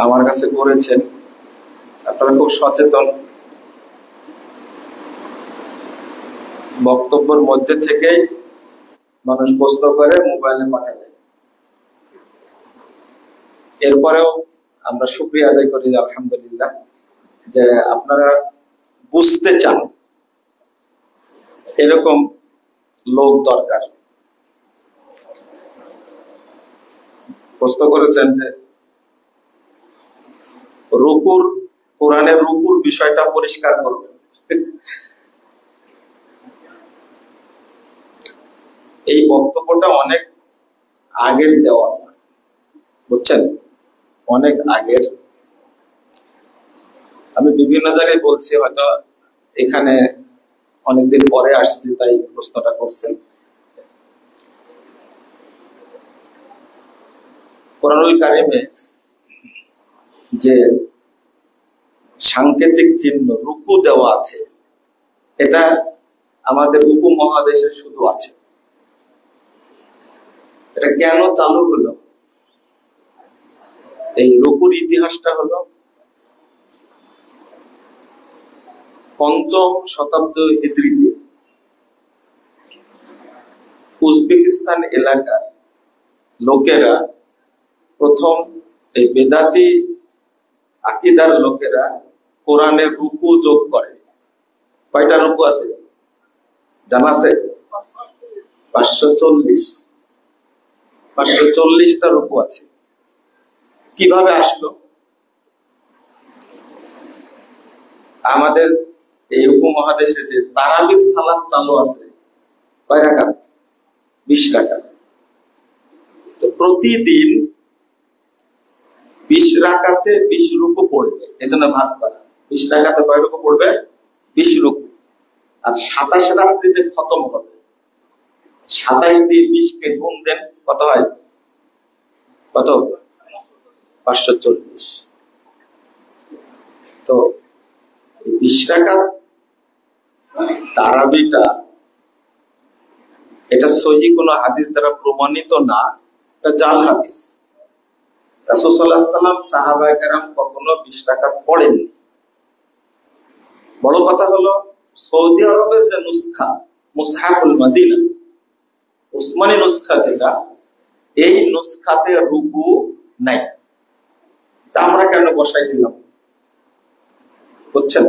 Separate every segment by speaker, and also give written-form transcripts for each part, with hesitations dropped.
Speaker 1: আমার কাছে করেছেন, আপনারা খুব সচেতন। বক্তব্যের মধ্যে থেকেই মানুষ প্রশ্ন করে মোবাইলে পাঠায় দেয়। এরপরেও আমরা শুকরিয়া আদায় করি আলহামদুলিল্লাহ যে আপনারা বুঝতে চান, এরকম লোক দরকার। প্রশ্ন করেছেন যে রুকুর, কোরআনের রুকুর বিষয়টা পরিষ্কার করবেন। এই বক্তব্যটা অনেক আগের দেওয়া, বুঝছেন, অনেক আগের। আমি বিভিন্ন জায়গায় বলছি, হয়তো এখানে অনেকদিন পরে আসছি তাই প্রশ্নটা করছেন। কোরআনুল কারিমে যে সাংকেতিক চিহ্ন রুকু দেওয়া আছে, এটা আমাদের উপমহাদেশে শুধু আছে। এটা কেন চালু হলো? এই রুকুর ইতিহাসটা হলো ৫ম শতাব্দী হিজরিতে উজবেকিস্তান এলাকার লোকেরা প্রথম, এই বেদাতি আকীদার লোকেরা কোরআনের রুকু যোগ করে। কয়টা রুকু আছে জানা আছে? 540টা রুকু আছে। কিভাবে আসলো? আমাদের এই উপমহাদেশে যে তারাবির সালাত চালু আছে, কয় রাকাত? 20 রাকাত। তো প্রতিদিন 20 রাকাতে 20 রুকু পড়বে, এজন্য ভাগ করা। 20 রাকাতে কয় রুকু পড়বে? 20 রুকু। আর 27 রাত্রিতে খতম হবে। 27 দিয়ে 20 কে গুণ দেন, কত হয়? কত? 540। তো 20 রাকাত তারাবিটা, এটা সহিহ কোনো হাদিস দ্বারা প্রমাণিত না, এটা জাল হাদিস। রাসূল সাল্লাল্লাহু আলাইহি ওয়াসাল্লাম, সাহাবায়ে কেরাম কখনো 20 রাকাত পড়েননি। বড় কথা হলো সৌদি আরবের যে নুসখা মুসহাফুল মদিনা, উসমানী নুসখা যেটা, এই নুসখাতে রুকু নাই। তা আমরা কেন বসাই দিলাম? বুঝছেন?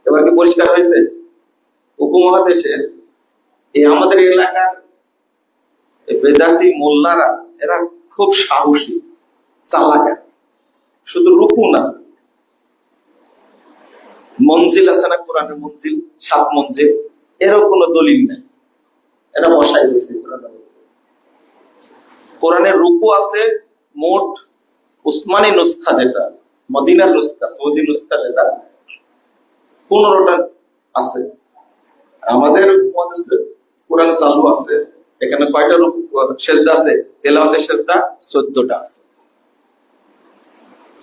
Speaker 1: এবার কি পরিষ্কার হয়েছে? উপমহাদেশের এই আমাদের এলাকার বেদাতি মোল্লারা, এরা খুব সাহসী, চালাক। শুধু রুকু না, মঞ্জিল আছে না কোরআনের, মঞ্জিল 7 মঞ্জিল, এরও কোনো দলিল নেই, এটা বসাই দিয়েছে। কোরআনের রুকু আছে মোট, উসমানী নুসখা যেটা, মদিনার নুসখা, সৌদি নুসখা যেটা, 15টা আছে। আমাদের কোরআন চালু আছে, এখানে কয়টা সেজদা আছে? তেলাওয়াতের সেজদা 14টা আছে।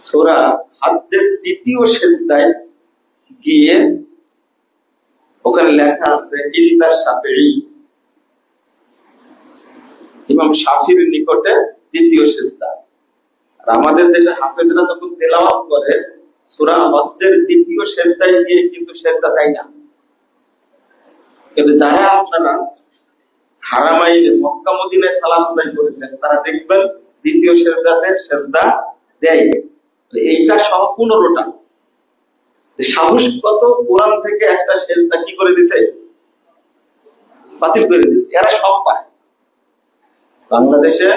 Speaker 1: সূরা হজ্জের 2য় সেজদায় গিয়ে ওখানে লেখা আছে ইন্দা শাফিঈ, ইমাম শাফিঈর নিকটে 2য় সেজদা। আর আমাদের দেশে হাফেজরা যখন তেলাওয়াত করে সূরা হজ্জের 2য় সেজদায় গিয়ে কিন্তু সেজদা দেয় না। কিন্তু যারা আপনারা হারামাইনে মক্কা মদিনায় সালাত আদায় করেছেন, তারা দেখবেন 2য় সেজদাতে সেজদা দেয়। এইটা সহ 15টা। সাহস কত! কোরআন থেকে একটা সেজদা কি করে দিছে? বাতিল করে দিছে। এরা সব পায়। বাংলাদেশে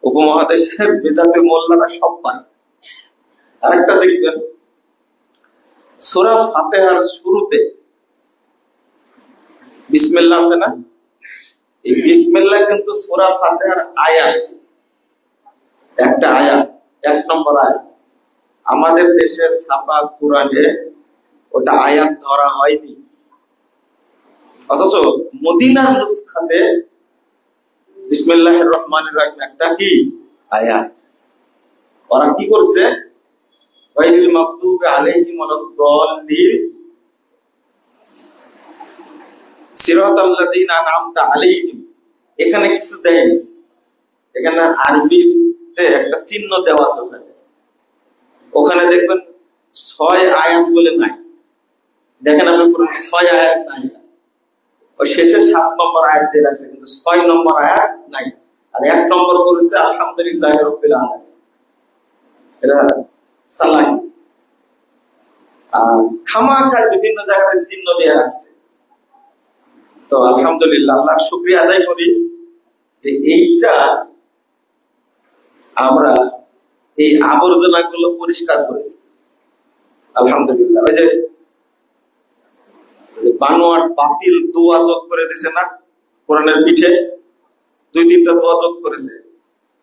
Speaker 1: উপমহাদেশের বেদাতি মোল্লারা সব পায়। আরেকটা দেখবেন, সূরা ফাতিহার শুরুতে বিসমিল্লাহ আছে না? এই বিসমিল্লাহ কিন্তু সূরা ফাতিহার আয়াত, একটা আয়াত, 1 নম্বর আয়াত। আমাদের দেশে ছাপা কোরআনে ওটা আয়াত ধরা হয়নি, অথচ মদিনার নুসখাতে বিসমিল্লাহির রহমানির রহিম একটা কি আয়াত। ওরা কি করছে? গায়রিল মাগদুবি আলাইহিম ওয়ালাদ-দাল্লিন সিরাতাল্লাযিনা আনআমতা আলাইহিম, এখানে কিছু দেয়নি। এখানে আরবিতে একটা চিহ্ন দেওয়া আছে, ওখানে দেখবেন 6 আয়াত বলে নাই, দেখেন আপনি পুরো 6 আয়াত নাই, ওই শেষে 7 নম্বর আয়াত দিয়ে রাখছে, কিন্তু 6 নম্বর আয়াত নাই। আর 1 নম্বর করেছে আলহামদুলিল্লাহ রাব্বিল আলামিন। এটা সালাকি। আর খামাখায় বিভিন্ন জায়গাতে চিহ্ন দিয়ে রাখছে। তো আলহামদুলিল্লাহ, আল্লাহর শুকরিয়া আদায় করি যে এইটা আমরা এই আবর্জনা গুলো পরিষ্কার করেছি আলহামদুলিল্লাহ। ওই যে বানোয়াট বাতিল দোয়া যোগ করে দিছে না কোরআনের পিঠে, 2-3টা দোয়া যোগ করেছে,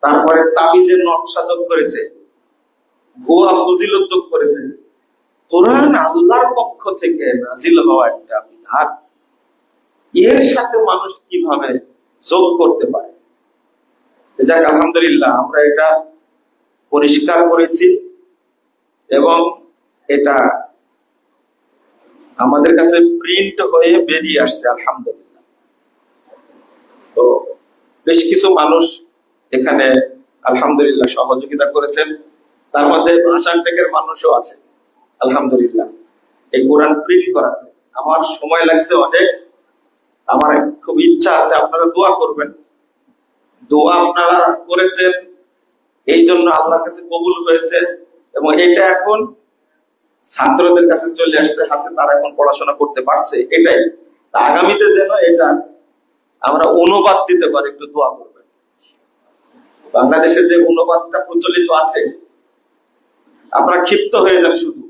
Speaker 1: তারপরে তাবিজের নকশা যোগ করেছে, ভুয়া ফজিলত যোগ করেছে। কোরআন আল্লাহর পক্ষ থেকে নাজিল হওয়া একটা বিধান, এর সাথে মানুষ কিভাবে যোগ করতে পারে? যাক আলহামদুলিল্লাহ, আমরা এটা পরিষ্কার করেছি এবং এটা আমাদের কাছে প্রিন্ট হয়ে বেরিয়ে আসছে আলহামদুলিল্লাহ। তো বেশ কিছু মানুষ এখানে আলহামদুলিল্লাহ সহযোগিতা করেছেন, তার মধ্যে ভাষান টেকের মানুষও আছে আলহামদুলিল্লাহ। এই কোরআন প্রিন্ট করাতে আমার সময় লাগছে অনেক, আমার খুব ইচ্ছা আছে আপনারা দোয়া করবেন। দোয়া আপনারা করেছেন, এই জন্য আল্লাহর কাছে কবুল হয়েছে এবং এটা এখন ছাত্রদের কাছে চলে আসছে হাতে, তারা এখন পড়াশোনা করতে পারছে। এটাই তা, আগামীতে যেন এটা আমরা অনুবাদ দিতে পারি, একটু দোয়া করবেন। বাংলাদেশে যে অনুবাদটা প্রচলিত আছে, আপনারা ক্ষিপ্ত হয়ে যান, শুধু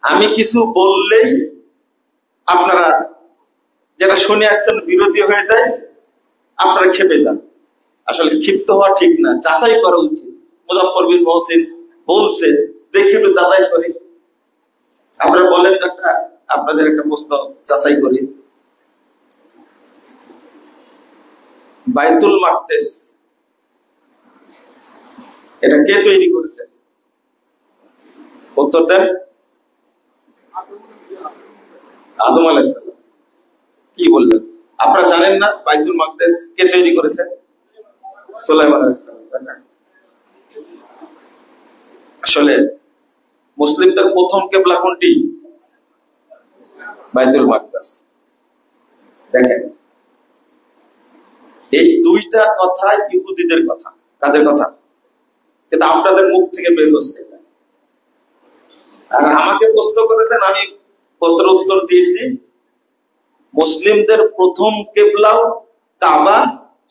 Speaker 1: আমি কিছু বললেই আপনারা যেটা শুনে আসছেন বিরোধী হয়ে যায়, আপনারা খেপে যান। আসলে ক্ষিপ্ত হওয়া ঠিক না, যাচাই করা উচিত। মুজাফফর বিন মহসিন বলছে, দেখি একটু যাচাই করি। আপনারা বলেন একটা, আপনাদের একটা প্রশ্ন যাচাই করি। বাইতুল মাকদেস এটা কে তৈরি করেছে? উত্তর দেন। আদম আলাইহিস সালাম। কি বললেন? আপনারা জানেন না বাইতুল মাকদেস কে তৈরি করেছে? সুলাইমান আলাইহিস সালাম। আসলে মুসলিমদের প্রথম কিবলা কোনটি? বাইতুল মাকদেস। দেখেন, এই 2টা কথা ইহুদিদের কথা। কাদের কথা? কিন্তু আপনাদের মুখ থেকে বের হচ্ছে। আর আমাকে প্রশ্ন করেছেন, আমি প্রশ্নের উত্তর দিয়েছি। মুসলিমদের প্রথম কিবলাও কাবা,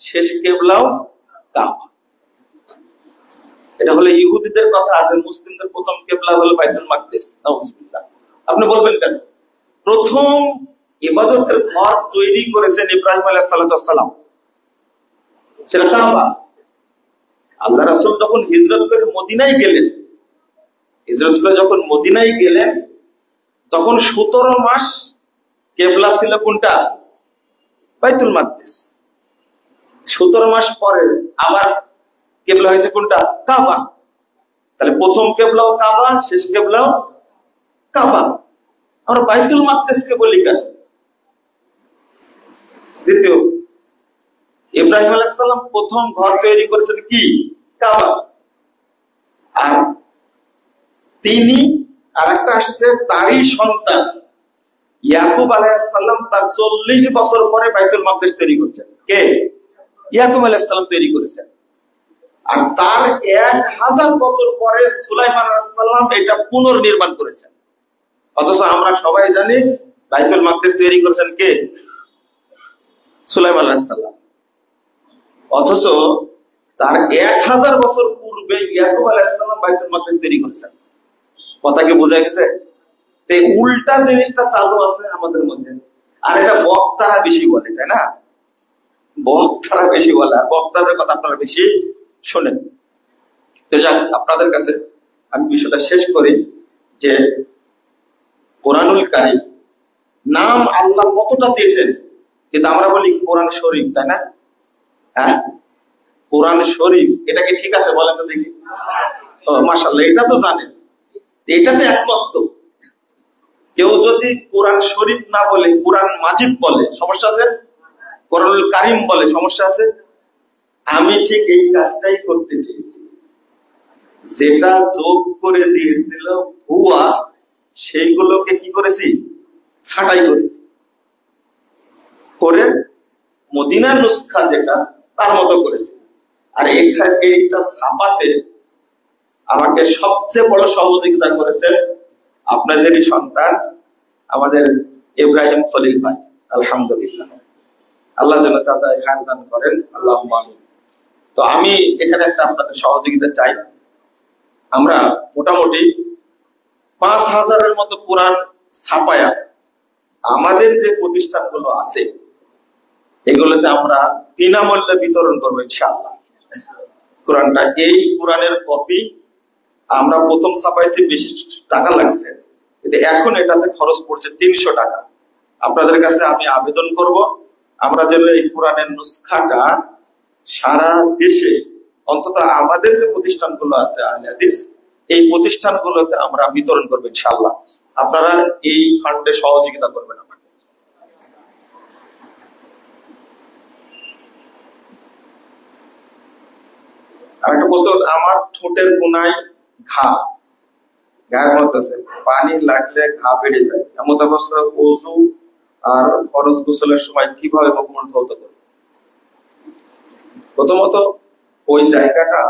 Speaker 1: শেষ কিবলাও কাবা। এটা হলো ইহুদিদের কথা। আর মুসলিমদের প্রথম কিবলা হলো বাইতুল মাকদেস। নাউজুবিল্লাহ। আপনি বলবেন কেন? প্রথম ইবাদতের ঘর তৈরি করেছেন ইব্রাহিম আলাইহিস সালাম, সেটা কাবা। আল্লাহ রাসূল যখন হিজরত করে মদিনায় গেলেন, তখন 17 মাস কিবলা ছিল কোনটা? বাইতুল মাকদেস। 17 মাস পরে আবার কিবলা হয়েছে কোনটা? কাবা। তাহলে প্রথম কিবলাও কাবা, শেষ কিবলাও কাবা। আমরা বাইতুল মাকদেসকে বলি কেন? দ্বিতীয়, ইব্রাহিম আলাইহিস সালাম প্রথম ঘর তৈরি করেছেন কি? কাবা। আর তিনি আরেকটা আসছে, তারই সন্তান ইয়াকুব আলাইহিস সালাম তার 40 বছর পরে বাইতুল মাকদেস তৈরি করেছেন। কে? ইয়াকুব আলাইহিস সালাম তৈরি করেছেন। আর তার 1000 বছর পরে সুলাইমান আলাইহিস সালাম এটা পুনর্নির্মাণ করেছেন। অথচ আমরা সবাই জানি বাইতুল মাকদেস তৈরি করেছেন কে? সুলাইমান আলাইহিস সালাম। অথচ তার 1000 বছর পূর্বে ইয়াকুব আলাইহিস সালাম বাইতুল মাকদেস তৈরি করেছেন। কথা কি বোঝা গেছে? এই উল্টা জিনিসটা চালু আছে আমাদের মধ্যে। আর এটা বক্তারা বেশি বলে, তাই না? বক্তারা বেশি বলে, আর বক্তাদের কথা আপনারা বেশি শোনেন। তো যাক, আপনাদের কাছে আমি বিষয়টা শেষ করি যে কোরআনুল কারীম নাম আল্লাহ কতটা দিয়েছেন, কিন্তু আমরা বলি কোরআন শরীফ, তাই না? হ্যাঁ, কোরআন শরীফ, এটা কি ঠিক আছে বলেন তো দেখি? মাশাআল্লাহ, এটা তো জানেন, এটাতে একমত। কেউ যদি কোরআন শরীফ না বলে কোরআন মাজিদ বলে, সমস্যা আছে? কোরআনুল কারীম বলে, সমস্যা আছে? আমি ঠিক এই কাজটাই করতে চেয়েছি। যেটা যোগ করে দিয়েছিল ভুয়া, সেইগুলোকে কি করেছি, ছাঁটাই করেছি করে মদিনার নুসখা যেটা তার মতো করেছি। আর এখানে এইটা ছাপাতে আমাকে সবচেয়ে বড় সহযোগিতা করেছে আপনাদেরই সন্তান আমাদের ইব্রাহিম খলিল ভাই। আলহামদুলিল্লাহ, আল্লাহ যেন চাচায় খান দান করেন, আল্লাহ আমিন। তো আমি এখানে একটা আপনাদের সহযোগিতা চাই। আমরা মোটামুটি 5,000-এর মতো কোরআন ছাপায়া আমাদের যে প্রতিষ্ঠানগুলো আছে এগুলোতে আমরা বিনামূল্যে বিতরণ করবো ইনশাআল্লাহ কোরআনটা। এই কোরআনের কপি আমরা প্রথম ছাপাইছি, বেশি টাকা লাগছে, কিন্তু এখন এটাতে খরচ পড়ছে 300 টাকা। আপনাদের কাছে আমি আবেদন করব, আমরা যেন এই কোরআনের নুসখাটা সারা দেশে অন্তত আমাদের যে প্রতিষ্ঠানগুলো আছে আহলে হাদিস, এই প্রতিষ্ঠানগুলোতে আমরা বিতরণ করবো ইনশাআল্লাহ। আপনারা এই ফান্ডে সহযোগিতা করবেন আমাকে। আর একটা প্রশ্ন, আমার ঠোঁটের কোনায় ঘা, গায়ের মধ্যে আছে, পানি লাগলে ঘা বেড়ে যায়, এমন অবস্থা ওযু আর ফরজ গোসলের সময় কিভাবে মুখমণ্ডল ধৌত করবে? প্রথমত ওই জায়গাটা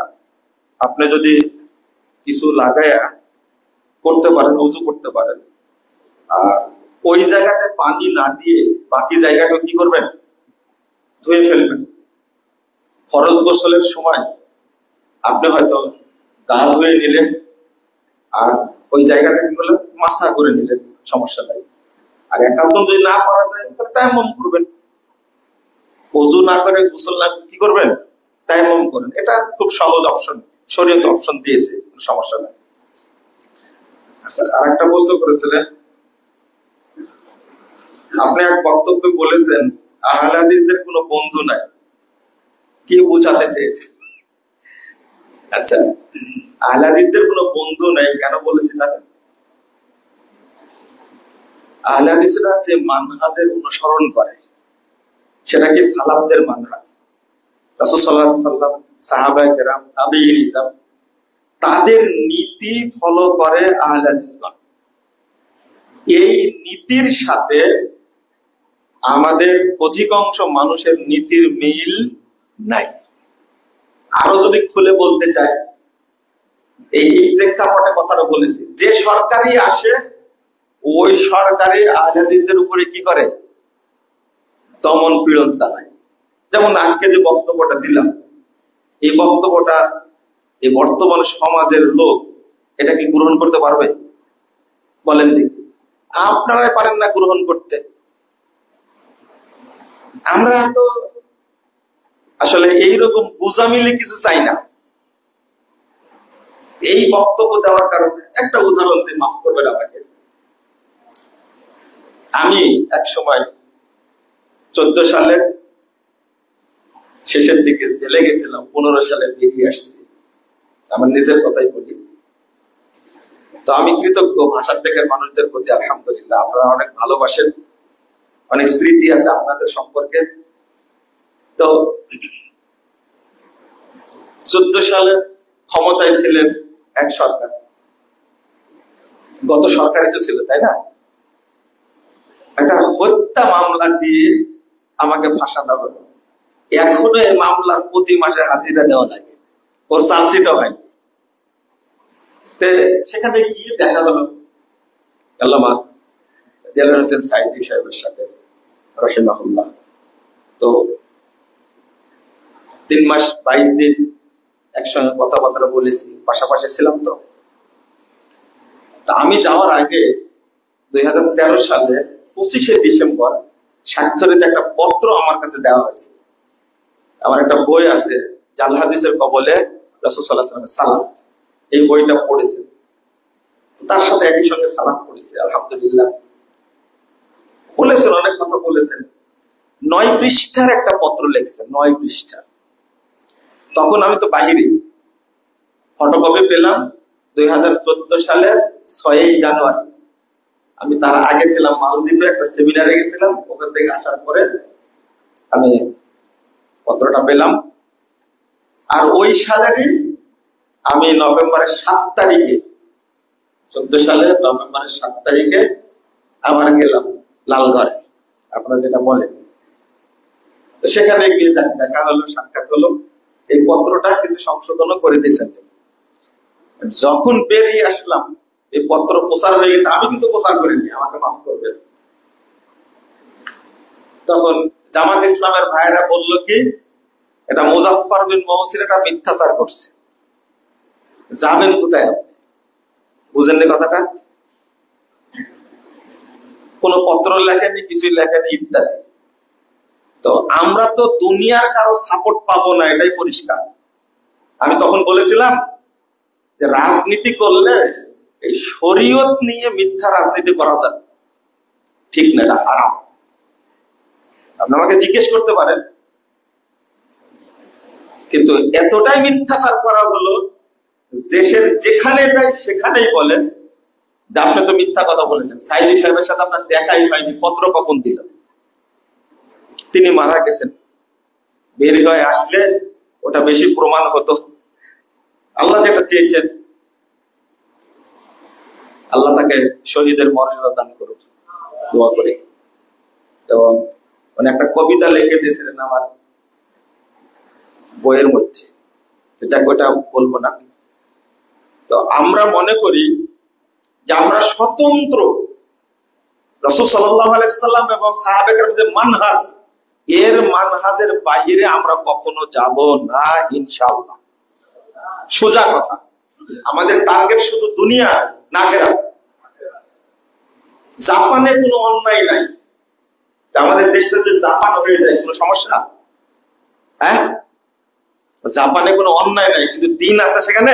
Speaker 1: আপনি যদি কিছু লাগায়া করতে পারেন, ওযু করতে পারেন, আর ওই জায়গাতে পানি না দিয়ে বাকি জায়গাটা কি করবেন, ধুয়ে ফেলবেন। ফরজ গোসলের সময় আপনি হয়তো গা ধুয়ে নিলেন আর ওই জায়গাটা কি করলেন, মাসা করে নিলেন, সমস্যা নাই। আর একান্ত যদি না করা যায় তাহলে তায়াম্মুম করবেন। ওযু না করে গোসল না কি করবেন, তায়াম্মুম করেন। এটা খুব সহজ অপশন, শরীয়ত অপশন দিয়েছে, কোনো সমস্যা নাই। আচ্ছা, আরেকটা প্রশ্ন করেছিলেন আপনি, এক বক্তব্যে বলেছেন আহলে হাদিসদের কোনো বন্ধু নাই, কি বোঝাতে চেয়েছেন? আচ্ছা, আহলে হাদিসদের কোনো বন্ধু নাই কেন বলেছি জানেন? আহলে হাদিসরা যে মানহাজের অনুসরণ করে সেটা কি সালাফদের মানহাজ। রাসূল সাল্লাল্লাহু আলাইহি ওয়াসাল্লাম, সাহাবায়ে কেরাম, তাবেঈন, তাদের নীতি ফলো করে আহলে হাদিসগণ। এই নীতির সাথে আমাদের অধিকাংশ মানুষের নীতির মিল নাই। আরো যদি খুলে বলতে চাই, এই প্রেক্ষাপটে কথাটা বলেছি, যে সরকারি আসে ওই সরকারি আহলে হাদিসদের উপরে কি করে, দমন পীড়ন চালায়। যেমন আজকে যে বক্তব্যটা দিলাম, এই বক্তব্যটা এই বর্তমান সমাজের লোক এটা কি গ্রহণ করতে পারবে? বলেন দেখি, আপনারাই পারেন না গ্রহণ করতে। আমরা তো আসলে এইরকম গুজামিলে কিছু চাই না। এই বক্তব্য দেওয়ার কারণে একটা উদাহরণ দিয়ে মাফ করবেন আমাকে। আমি এক সময় 14 সালের শেষের দিকে জেলে গেছিলাম, 15 সালে বেরিয়ে আসছি, আমার নিজের কথাই বলি। তো আমি কৃতজ্ঞ ভাষার টেকের মানুষদের প্রতি, আলহামদুলিল্লাহ, আপনারা অনেক ভালোবাসেন, অনেক স্মৃতি আছে আপনাদের সম্পর্কে। তো 14 সালে ক্ষমতায় ছিলেন এক সরকার, গত সরকারই তো ছিল, তাই না? একটা হত্যা মামলা দিয়ে আমাকে ফাঁসানো হলো। এখনো এই মামলার প্রতি মাসে হাজিরা দেওয়া লাগে, ওর চার্জশিটও হয়নি। সেখানে গিয়ে দেখা হলো আল্লামা দেলোয়ার হোসেন সাঈদী সাহেবের সাথে, রাহিমাহুল্লাহ। তো 3 মাস 22 দিন একসঙ্গে কথাবার্তা বলেছি, পাশাপাশি ছিলাম। তো আমি যাওয়ার আগে 2013 সালে 25শে ডিসেম্বর স্বাক্ষরিত একটা পত্র আমার কাছে দেওয়া হয়েছে। আমার একটা বই আছে, জাল হাদিসের কবলে রাসূল সাল্লাল্লাহু আলাইহি ওয়াসাল্লামের সালাত, এই বইটা পড়েছে, তার সাথে একই সঙ্গে সালাত পড়েছে। আলহামদুলিল্লাহ, বলেছেন, অনেক কথা বলেছেন। 9 পৃষ্ঠার একটা পত্র লিখছেন, 9 পৃষ্ঠা। তখন আমি তো বাহিরে, ফটোকপি পেলাম 2014 সালের 6 জানুয়ারি। আমি তার আগে ছিলাম মালদ্বীপে, একটা সেমিনারে গেছিলাম, ওখান থেকে আসার পরে আমি পত্রটা পেলাম। আর ওই সালেরই আমি নভেম্বরের 7 তারিখে 14 সালে নভেম্বরের 7 তারিখে আবার গেলাম লালঘরে, আপনারা যেটা বলেন। তো সেখানে গিয়ে দেখা হলো, সাক্ষাৎ হলো। এই পত্রটা কিছু সংশোধনও করে দিয়েছেন। যখন বেরিয়ে আসলাম, এই পত্র প্রচার হয়ে গেছে, আমি কিন্তু প্রচার করিনি, আমাকে মাফ করবেন। তখন জামাত ইসলামের ভাইরা বলল কি, এটা মুজাফফর বিন মহসিন এটা মিথ্যাচার করছে, যাবেন কোথায় আপনি? বুঝেননি কথাটা? কোন পত্র লেখেনি, কিছুই লেখেনি, ইত্যাদি। তো আমরা তো দুনিয়ার কারো সাপোর্ট পাবো না, এটাই পরিষ্কার। আমি তখন বলেছিলাম যে রাজনীতি করলে এই শরীয়ত নিয়ে মিথ্যা রাজনীতি করা যায়, ঠিক না, এটা হারাম। আপনি আমাকে জিজ্ঞেস করতে পারেন, কিন্তু এতটাই মিথ্যাচার করা হলো, দেশের যেখানে যাই সেখানেই বলেন যে আপনি তো মিথ্যা কথা বলেছেন, সাইদি সাহেবের সাথে আপনার দেখাই হয়নি, পত্র কখন দিল? তিনি মারা গেছেন, বের হয়ে আসলে ওটা বেশি প্রমাণ হতো। আল্লাহ যেটা চেয়েছেন, আল্লাহ তাকে শহীদের মর্যাদা দান করুন, দোয়া করি। এবং একটা কবিতা লিখে দিয়েছিলেন আমার বইয়ের মধ্যে, সেটা ওটা বলবো না। তো আমরা মনে করি যে আমরা স্বতন্ত্র, রাসূল সাল্লাল্লাহু আলাইহি সাল্লাম এবং সাহাবায়ে কেরামের যে মানহাজ, এর মানহাজের বাইরে আমরা কখনো যাব না ইনশাআল্লাহ। সোজা কথা, আমাদের টার্গেট শুধু দুনিয়া না, আখিরাত। জাপানে কোনো অন্যায় নাই, আমাদের দেশটা যদি জাপান হয়ে যায় কোনো সমস্যা? হ্যাঁ, জাপানে কোনো অন্যায় নাই, কিন্তু দিন আছে সেখানে,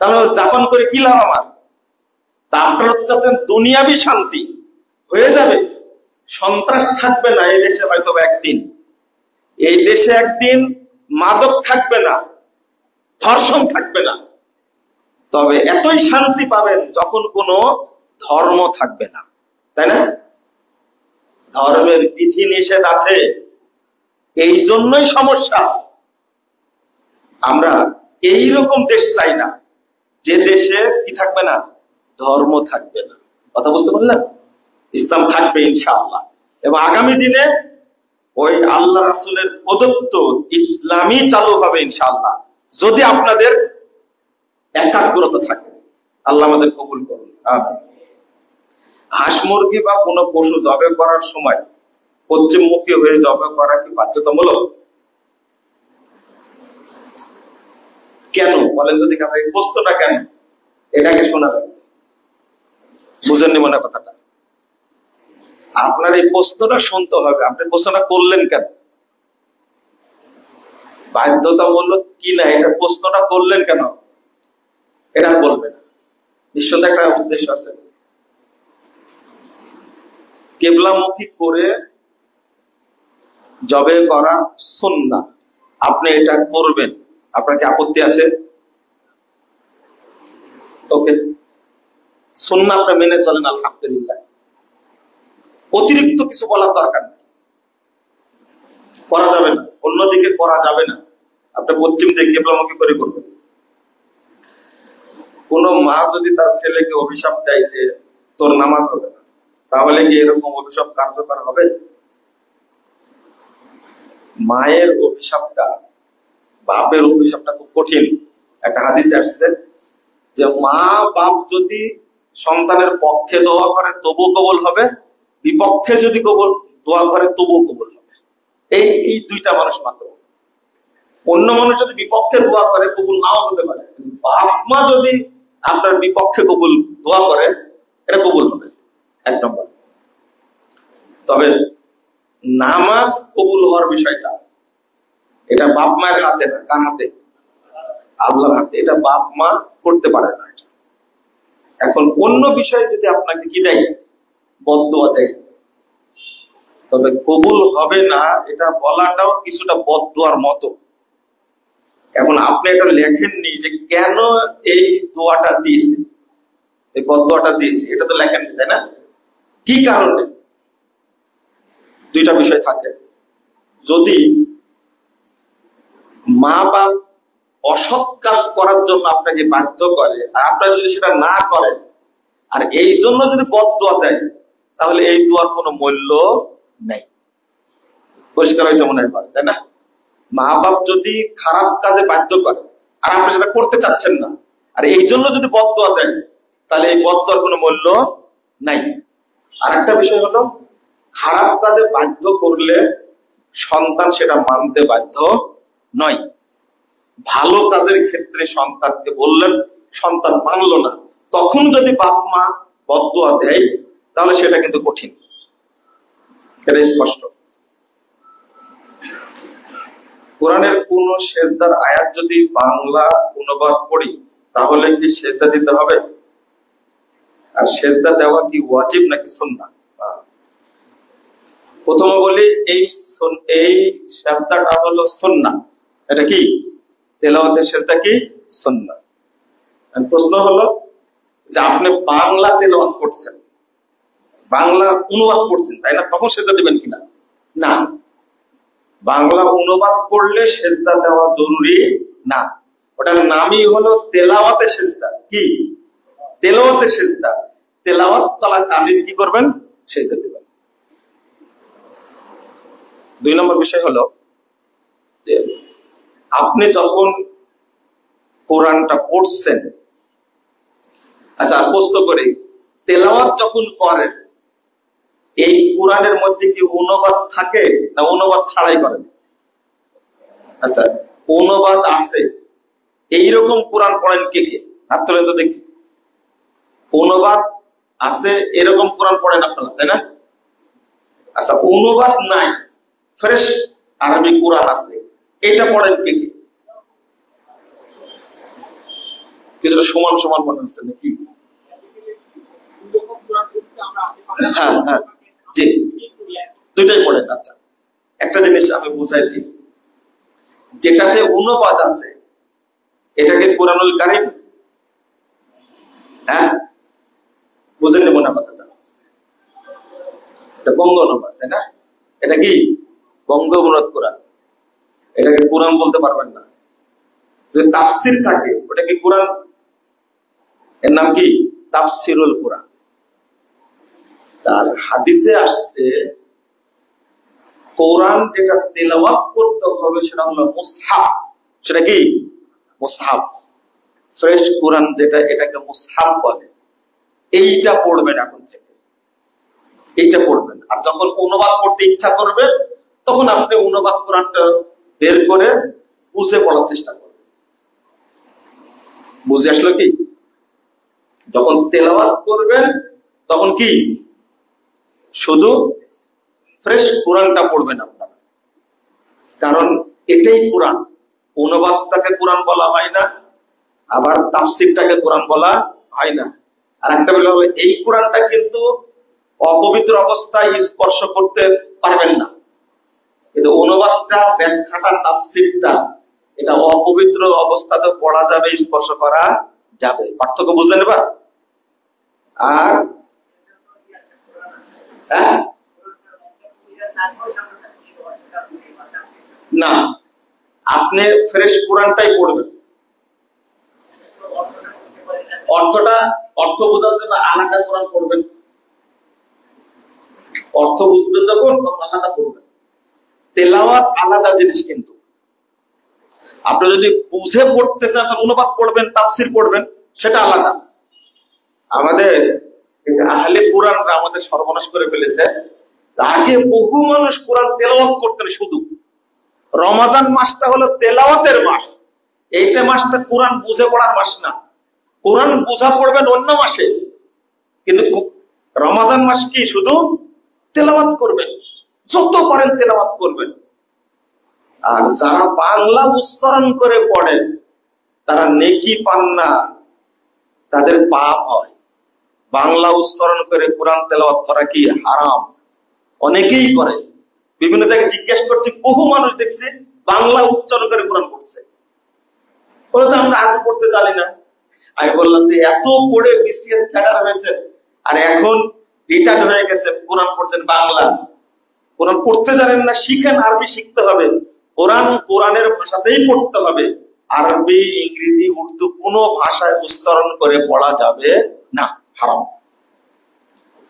Speaker 1: তাহলে জাপান করে কি লাভ আমার? তা আপনারা তো চাচ্ছেন দুনিয়াবি শান্তি হয়ে যাবে, সন্ত্রাস থাকবে না এই দেশে, হয়তো একদিন এই দেশে একদিন মাদক থাকবে না, ধর্ষণ থাকবে না, তবে এতই শান্তি পাবেন যখন কোনো ধর্ম থাকবে না, তাই না? ধর্মের বিধি নিষেধ আছে, এই জন্যই সমস্যা। আমরা এইরকম দেশ চাই না যে দেশে কি থাকবে না, ধর্ম থাকবে না। কথা বুঝতে পারলেন? ইসলাম থাকবে ইনশাআল্লাহ, এবং আগামী দিনে ওই আল্লাহ রাসূলের প্রদত্ত ইসলামই চালু হবে ইনশাআল্লাহ, যদি আপনাদের একাগ্রতা থাকে। আল্লাহ আমাদের কবুল করুন, আমিন। হাঁস মুরগি বা কোনো পশু জবে করার সময় পশ্চিমমুখী হয়ে জবে করা কি বাধ্যতামূলক? কেন বলেন যদি? এই প্রশ্নটা কেন, এটাকে শোনা লাগবে। বুঝেননি মনে কথাটা? আপনার এই প্রশ্নটা শুনতে হবে, আপনি প্রশ্নটা করলেন কেন? বাধ্যতামূলক কি না, এটা প্রশ্নটা করলেন কেন, এটা বলবে না। নিশ্চয় একটা উদ্দেশ্য আছে। কেবলামুখী করে জবে করা সুন্নাহ, আপনি এটা করবেন, আপনার কি আপত্তি আছে? ওকে, সুন্নাহ আপনি মেনে চলেন, আলহামদুলিল্লাহ। অতিরিক্ত কিছু বলার দরকার নেই, করা যাবে না, অন্যদিকে করা যাবে না, আপনি পশ্চিম দিকে কেবলামুখী করে করবেন। কোন মা যদি তার ছেলেকে অভিশাপ দেয় যে তোর নামাজ হবে না, তাহলে কি এরকম অভিশাপ কার্যকর হবে? মায়ের অভিশাপটা, বাপের অভিশাপটা খুব কঠিন। একটা হাদিসে আসছে যে মা বাপ যদি সন্তানের পক্ষে দোয়া করে তবু কবুল হবে, বিপক্ষে যদি দোয়া করে তবু কবুল হবে। এই দুইটা মানুষ মাত্র। অন্য মানুষ যদি বিপক্ষে দোয়া করে কবুল নাও হতে পারে, বাপ মা যদি আপনার বিপক্ষে কবুল দোয়া করে, এটা কবুল হবে, 1 নম্বর। তবে নামাজ কবুল হওয়ার বিষয়টা, এটা বাপ মায়ের হাতে না, কার হাতে? আল্লাহর হাতে। এটা বাপ মা করতে পারে না। এখন অন্য বিষয়ে যদি আপনাকে কি দেয়, বদদুয়া দেয়, তবে কবুল হবে না এটা বলাটাও কিছুটা বদদুয়ার মতো। এখন আপনি এটা লেখেননি যে কেন এই দোয়াটা দিয়েছে, এই বদদুয়াটা দিয়েছে, এটা তো লেখেননি, তাই না? কি কারণে? দুইটা বিষয় থাকে। যদি মা বাপ অসৎ কাজ করার জন্য আপনাকে বাধ্য করে, আর আপনারা যদি সেটা না করেন আর এই জন্য যদি বদদুয়া দেয়, তাহলে এই দোয়ার কোনো মূল্য নেই। পরিষ্কার হয়েছে মনে হয়, তাই না? মা বাপ যদি খারাপ কাজে বাধ্য করে আর আপনি সেটা করতে চাচ্ছেন না, আর এই জন্য যদি বদদুয়া দেন, তাহলে এই বদদুয়ার কোনো মূল্য নাই। আর একটা বিষয় হলো, খারাপ কাজে বাধ্য করলে সন্তান সেটা মানতে বাধ্য নয়। ভালো কাজের ক্ষেত্রে সন্তানকে বললেন, সন্তান মানলো না, তখন যদি বাপ মা বদদুয়া দেয়, তাহলে সেটা কিন্তু কঠিন। এটা স্পষ্ট। কোরআনের কোন সেজদার আয়াত যদি বাংলা অনুবাদ করি, তাহলে কি সেজদা দিতে হবে? আর সেজদা দেওয়া কি ওয়াজিব নাকি সুন্নাহ? প্রথমে বলি, এই সেজদাটা হলো সুন্নাহ। এটা কি? তেলাওয়াতের সেজদা কি সুন্নাহ। প্রশ্ন হলো যে আপনি বাংলা তেলাওয়াত করছেন, বাংলা অনুবাদ করছেন, তাই না? তখন সেজদা দিবেন কিনা? না, বাংলা অনুবাদ করলে সেজদা দেওয়া জরুরি না। ওটার নামই হলো তেলাওয়াতে সেজদা। কি? তেলাওয়াতে সেজদা। তেলাওয়াত কালীন কি করবেন? সেজদা দিবেন। 2 নম্বর বিষয় হলো যে আপনি যখন কোরআনটা পড়ছেন, আচ্ছা প্রশ্ন করি, তেলাওয়াত যখন করেন, এই কোরআনের মধ্যে কি অনুবাদ থাকে না অনুবাদ ছাড়াই করেন? আচ্ছা, অনুবাদ আছে, এইরকম কোরআন পড়েন কে কে? হাত তোলেন তো দেখি। অনুবাদ আছে এরকম কোরআন পড়েন আপনারা, তাই না? আচ্ছা, অনুবাদ নাই, ফ্রেশ আরবি কোরআন আছে, এটা পড়েন কে কে? কিছুটা সমান সমান মনে হচ্ছে নাকি? হ্যাঁ হ্যাঁ, জি, দুইটাই পড়েন। আচ্ছা, একটা জিনিস আমি বুঝাই দিই, যেটাতে অনুবাদ আছে এটাকে কোরআনুল কারীম? হ্যাঁ, বুঝেন মনে কথাটা? এটা বঙ্গ অনুবাদ, তাই না? এটা কি বঙ্গ অনুবাদ কোরআন, এটাকে কোরআন বলতে পারবেন না। যদি তাফসির থাকে, ওটা কি কোরআন? এর নাম কি? তাফসিরুল কোরআন। তার হাদিসে আসছে কোরআন যেটা তেলাওয়াত করতে হবে সেটা হলো মুসহাফ। সেটা কি? মুসহাফ। ফ্রেশ কোরআন যেটা, এটাকে মুসহাফ বলে। এইটা পড়বেন এখন থেকে, এইটা পড়বেন। আর যখন অনুবাদ করতে ইচ্ছা করবে, তখন আপনি অনুবাদ কোরআনটা বের করে বুঝে পড়ার চেষ্টা করবেন। বুঝে আসলো কি? যখন তেলাওয়াত করবেন তখন কি শুধু ফ্রেশ কোরআনটা পড়বেন আপনারা, কারণ এটাই কোরআন। অনুবাদটাকে কোরআন বলা হয় না, আবার তাফসীরটাকে কোরআন বলা হয় না। আর একটা বলা হলো, এই কোরআনটা কিন্তু অপবিত্র অবস্থায় স্পর্শ করতে পারবেন না, কিন্তু অনুবাদটা, ব্যাখ্যাটা, তাফসীরটা এটা অপবিত্র অবস্থাতে পড়া যাবে, স্পর্শ করা যাবে। পার্থক্য বুঝলেন এবার? আর না, আপনি ফ্রেশ কোরআনটাই পড়বেন। অর্থ বোঝার জন্য আলাদা কোরআন পড়বেন, অর্থ বুঝবেন যখন আলাদা পড়বেন। তেলাওয়াত আলাদা জিনিস, কিন্তু আপনি যদি বুঝে পড়তে চান তাহলে অনুবাদ পড়বেন, তাফসীর পড়বেন, সেটা আলাদা। আমাদের আহলে কোরআনরা আমাদের সর্বনাশ করে ফেলেছে। আগে বহু মানুষ কোরআন তেলাওয়াত করতেন শুধু। রমাদান মাসটা হলো তেলাওয়াতের মাস, এইটা মাসটা কোরআন বুঝে পড়ার মাস না। কোরআন বুঝা পড়বেন অন্য মাসে, কিন্তু রমাদান মাস কি শুধু তেলাওয়াত করবেন, যত পারেন তেলাওয়াত করবেন। আর যারা বাংলা উচ্চারণ করে পড়েন তারা নেকি পান না, তাদের পাপ হয়। বাংলা উচ্চারণ করে কোরআন তেলাওয়াত করা কি হারাম? অনেকেই করে। বিভিন্ন জায়গায় জিজ্ঞেস করছি, বহু মানুষ দেখছে বাংলা উচ্চারণ করে কোরআন পড়ছে, বলে তো আমরা আগে পড়তে জানি না। আমি বললাম যে এত পড়ে বিসিএস ক্যাডার হয়েছে, আর এখন রিটায়ার্ড হয়ে গেছে, কোরআন পড়ছেন বাংলা। কোরআন পড়তে জানেন না, শিখেন, আরবি শিখতে হবে। কোরআন কোরআনের ভাষাতেই পড়তে হবে, আরবি, ইংরেজি, উর্দু কোনো ভাষায় উচ্চারণ করে পড়া যাবে না, হারাম।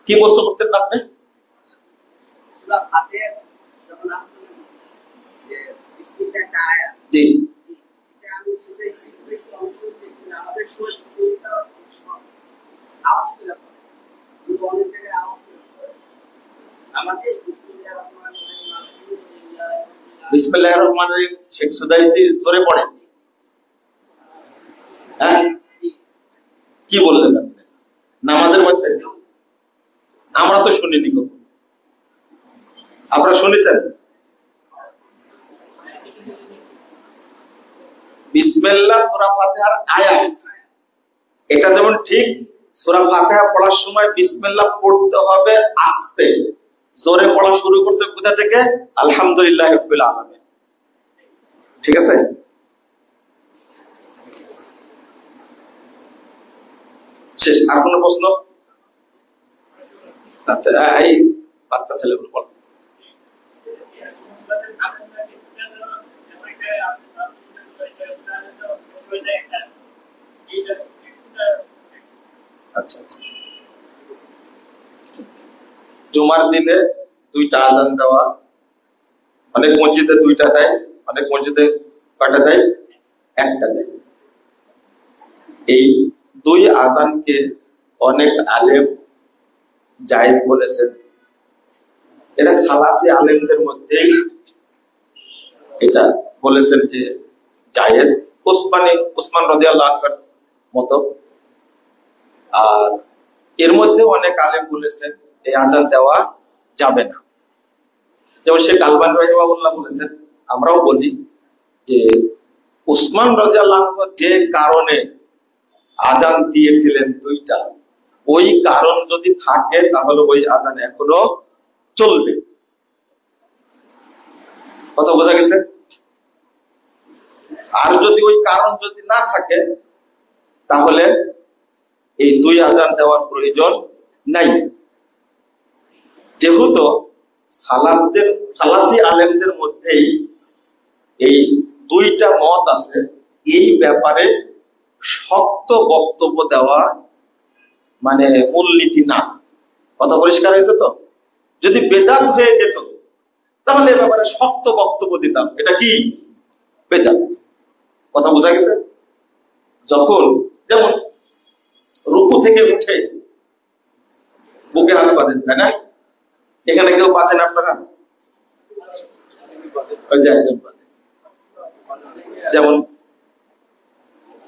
Speaker 1: কি প্রশ্ন করছেন না আপনি? জি, বিসমিল্লাহির রহমানির রহিম শেখ সুদাইসি জোরে পড়ে। হ্যাঁ, কি বললেন আপনি নামাজের মধ্যে? আমরা তো শুনিনি কখন। আপনারা শুনেছেন? বিসমিল্লাহ সূরা ফাতিহার আয়াত, এটা যেমন ঠিক সূরা ফাতিহা পড়ার সময় বিসমিল্লাহ পড়তে হবে আস্তে, জোরে পড়া শুরু করতে কোথা থেকে? আলহামদুলিল্লাহ রাব্বিল আলামিন। ঠিক আছে? শেষ। আর কোনো প্রশ্ন? আচ্ছা, এই বাচ্চা ছেলেগুলো বল। আচ্ছা আচ্ছা, জুমার দিনে দুইটা আজান দেওয়া, অনেক মসজিদে দুইটা দেয়, অনেক মসজিদে কয়টা দেয়? একটা দেয়। এই দুই আজানকে অনেক আলেম জায়েজ বলেছেন। এরা সালাফি আলেমদের মধ্যেই এটা বলেছেন যে জায়েজ, উসমান রাদিয়াল্লাহু আনহুর মতো। আর এর মধ্যে অনেক আলেম বলেছেন এই আজান দেওয়া যাবে না। যেমন শেখ আলবানী রাহিমাহুল্লাহ বলেছেন, আমরাও বলি যে উসমান রাদিয়াল্লাহু আনহু যে কারণে আজান দিয়েছিলেন দুইটা, ওই কারণ যদি থাকে তাহলে ওই আজান এখনো চলবে। কথা বোঝা গেছে? আর যদি ওই কারণ যদি না থাকে তাহলে এই দুই আজান দেওয়ার প্রয়োজন নাই। যেহেতু সালাফি আলেমদের মধ্যেই এই দুইটা মত আছে, এই ব্যাপারে শক্ত বক্তব্য দেওয়া মানে মূলনীতি না। কথা পরিষ্কার হয়েছে তো? যদি বেদাত হয়ে যেত তাহলে এ ব্যাপারে শক্ত বক্তব্য দিতাম, এটা কি বেদাত। কথা বোঝা গেছে? যখন যেমন রুকু থেকে উঠে বুকে হাত বাঁধেন, তাই না? এখানে কেউ বাঁধেন আপনারা? ওই যে একজন বাঁধে। যেমন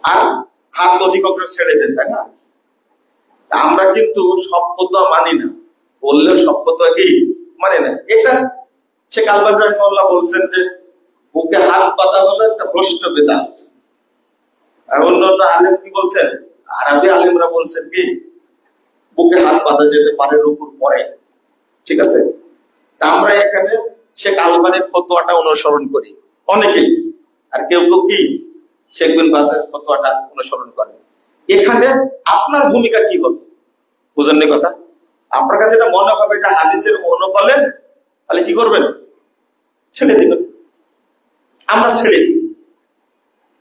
Speaker 1: আর হাত অধিকাংশ ছেড়ে দেন, তাই না? আমরা কিন্তু সব ফতোয়া মানি না, বললেও সব ফতোয়া কি মানে না। এটা শেখ আলবানী রাহিমাহুল্লাহ বলছেন যে বুকে হাত বাঁধা হলো একটা ভ্রষ্ট বেদাত। আর অন্য আলেম কি বলছেন? আরবি আলেমরা বলছেন কি বুকে হাত বাঁধা যেতে পারে রুকুর পরে। ঠিক আছে? আমরা এখানে শেখ আলবানীর ফতোয়াটা অনুসরণ করি অনেকেই, আর কেউ কেউ কি শেখ বিন বাজের ফতোয়াটা অনুসরণ করে। এখানে আপনার ভূমিকা কি হবে বুঝেন না কথা? আপনার কাছে এটা মনে হবে এটা হাদিসের অনুকূলে, তাহলে কি করবেন? ছেড়ে দিবেন। আমরা ছেড়ে দিই,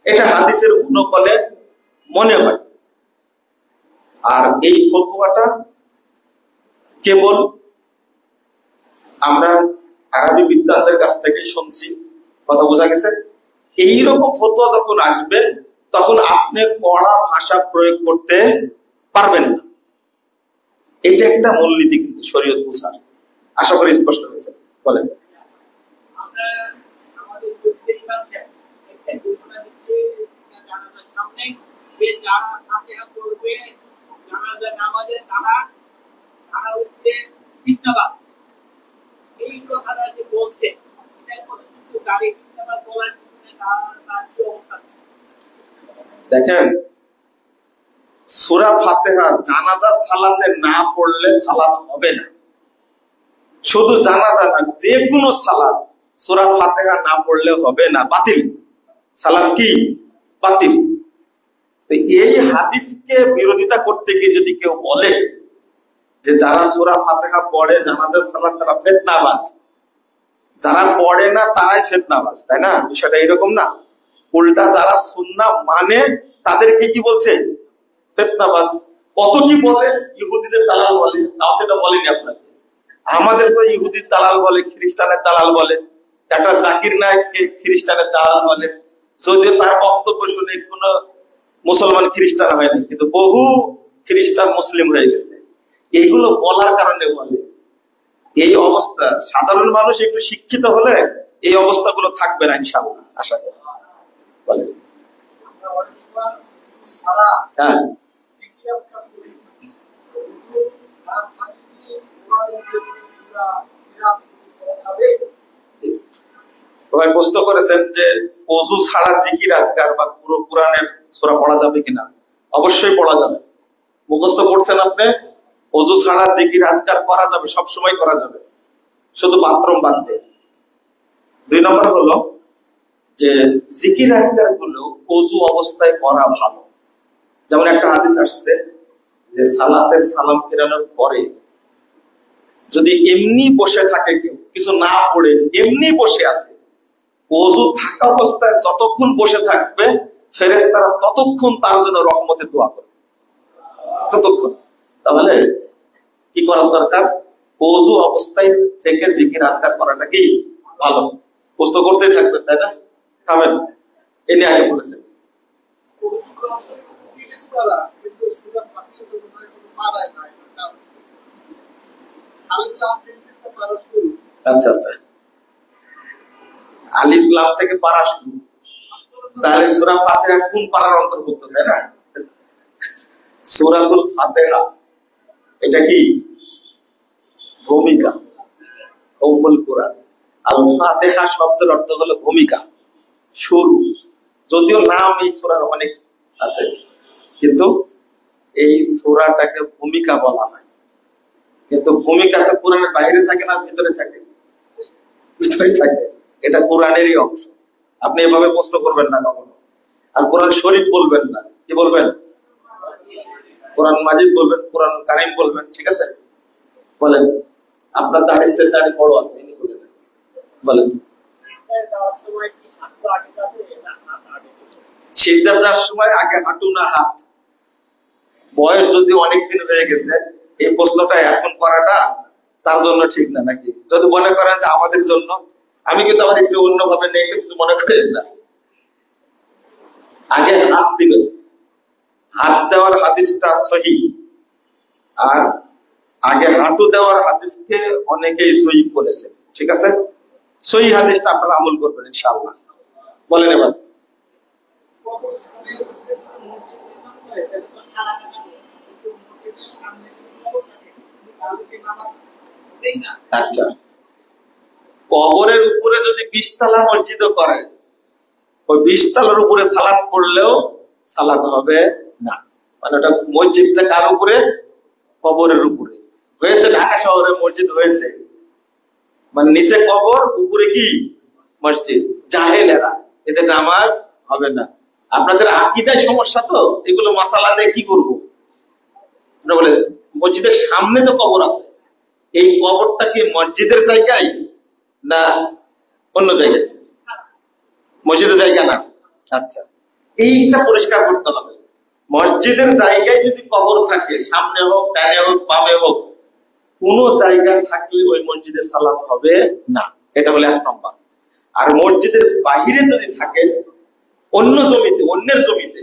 Speaker 1: এটা হাদিসের অনুকূলে মনে হয়। আর এই ফতোয়াটা কেবল আমরা আরবি বিদ্বানদের কাছ থেকে শুনছি। কথা বোঝা গেছে? এইরকম ফতোয়া যখন আসবে তখন আপনি কড়া ভাষা প্রয়োগ করতে পারবেন না। এটা একটা মূলনীতি কিন্তু শরীয়ত বুঝার। আশা করি স্পষ্ট হয়েছে। বলেন। দেখেন, সূরা ফাতিহা জানাজার সালাতে না পড়লে সালাত হবে না। শুধু জানাজা না, যে কোনো সালাত সূরা ফাতিহা না পড়লে হবে না, বাতিল। সালাত কি বাতিল। তো এই হাদিসকে বিরোধিতা করতে গিয়ে যদি কেউ বলে যে যারা সূরা ফাতিহা পড়ে জানাজার সালাত তারা ফিতনাবাজ, যারা পড়ে না তারাই ফিতনাবাজ, তাই না? বিষয়টা এরকম না। উল্টা যারা সুন্নাহ মানে তাদেরকে কি বলছে? ফিতনাবাজ। কত কি বলে, ইহুদিদের দালাল বলে, তাও তো এটা বলেনি আপনাকে। আমাদের তো ইহুদির দালাল বলে, খ্রিস্টানের দালাল বলে, একটা জাকির নায়েককে খ্রিস্টানের দালাল বলে, যদিও তার বক্তব্য শুনে কোন মুসলমান খ্রিস্টান হয়নি, কিন্তু বহু খ্রিস্টান মুসলিম হয়ে গেছে। এইগুলো বলার কারণে বলে। এই অবস্থা সাধারণ মানুষ একটু শিক্ষিত হলে এই অবস্থাগুলো থাকবে না ইনশাআল্লাহ, আশা করি। বলে হ্যাঁ, সবাই প্রশ্ন করেছেন যে ওযু ছাড়া জিকির আজকার বা পুরো কোরআনের সূরা পড়া যাবে কিনা। অবশ্যই পড়া যাবে। মুখস্থ করছেন আপনি, ওযু ছাড়া জিকির আজকার করা যাবে, সব সময় করা যাবে, শুধু বাথরুম বাদ দিয়ে। 2 নম্বর হলো যে জিকির আজকার গুলো ওযু অবস্থায় করা ভালো। যেমন একটা হাদিস আসছে যে সালাতের সালাম ফেরানোর পরে যদি এমনি বসে থাকে, কেউ কিছু না পড়ে এমনি বসে আছে, ওযু থাকা অবস্থায় যতক্ষণ বসে থাকবে ফেরেশতারা ততক্ষণ তার জন্য রহমতের দোয়া করবে, ততক্ষণ। তাহলে কি করা দরকার? ওযু অবস্থায় থেকে জিকির আজকার করাটা কি ভালো। প্রশ্ন করতেই থাকবেন, তাই না? থামেন, এ নিয়ে আগে বলেছেন। আচ্ছা আচ্ছা, আলিফ লাম থেকে পারা শুরু, তাহলে সূরা ফাতিহা কোন পারার অন্তর্ভুক্ত, তাই না? সূরাতুল ফাতিহা এটা কি ভূমিকা, উম্মুল কুরআন। আল ফাতিহা শব্দের অর্থ হলো ভূমিকা, শুরু। যদিও নাম এই সূরার অনেক আছে, কিন্তু এই সূরাটাকে ভূমিকা বলা হয়। কিন্তু ভূমিকাটা কোরআনের বাইরে থাকে না ভিতরে থাকে? ভিতরে থাকে। এটা কোরআনেরই অংশ। আপনি এভাবে প্রশ্ন করবেন না কখনো। আর কোরআন শরীফ বলবেন না, কি বলবেন? কোরআন মাজিদ বলবেন, কোরআন কারীম বলবেন, ঠিক আছে? বলেন, আপনার দাড়ি বড় আছে, বলেন। সিজদা যাওয়ার সময় আগে হাঁটু না হাত? বয়স যদি অনেকদিন হয়ে গেছে, এই প্রশ্নটা এখন করাটা তার জন্য ঠিক না, নাকি? যদি মনে করেন যে আমাদের জন্য, আমি কিন্তু আবার একটু অন্যভাবে নেই, কিন্তু মনে করেন না। আগে হাত দিবেন, হাত দেওয়ার হাদিসটা সহিহ, আর আগে হাঁটু দেওয়ার হাদিসকে অনেকেই সহিহ বলেছে, ঠিক আছে? সহিহ হাদিসটা আপনারা আমল করবেন ইনশাআল্লাহ। বলেন এবার। আচ্ছা, কবরের উপরে যদি 20 তলা মসজিদও করে, ওই 20 তলার উপরে সালাত পড়লেও সালাত হবে না। মানে ওটা মসজিদটা কার উপরে? কবরের উপরে। হয়েছে ঢাকা শহরে মসজিদ হয়েছে, মানে নিচে কবর, উপরে কি মসজিদ। জাহেলেরা, এদের নামাজ হবে না। আপনাদের আকীদায় সমস্যা, তো এগুলো মাসালা নিয়ে কি করবো? বলে মসজিদের সামনে তো কবর আছে, এই কবরটা কি মসজিদের জায়গায় না অন্য জায়গায়? মসজিদের জায়গা না। আচ্ছা, এইটা পরিষ্কার করতে হবে। মসজিদের জায়গায় যদি কবর থাকে, সামনে হোক, ডানে হোক, বামে হোক, কোন জায়গায় থাকলে ওই মসজিদে সালাত হবে না। এটা হলো 1 নম্বর। আর মসজিদের বাহিরে যদি থাকে, অন্য জমিতে, অন্যের জমিতে,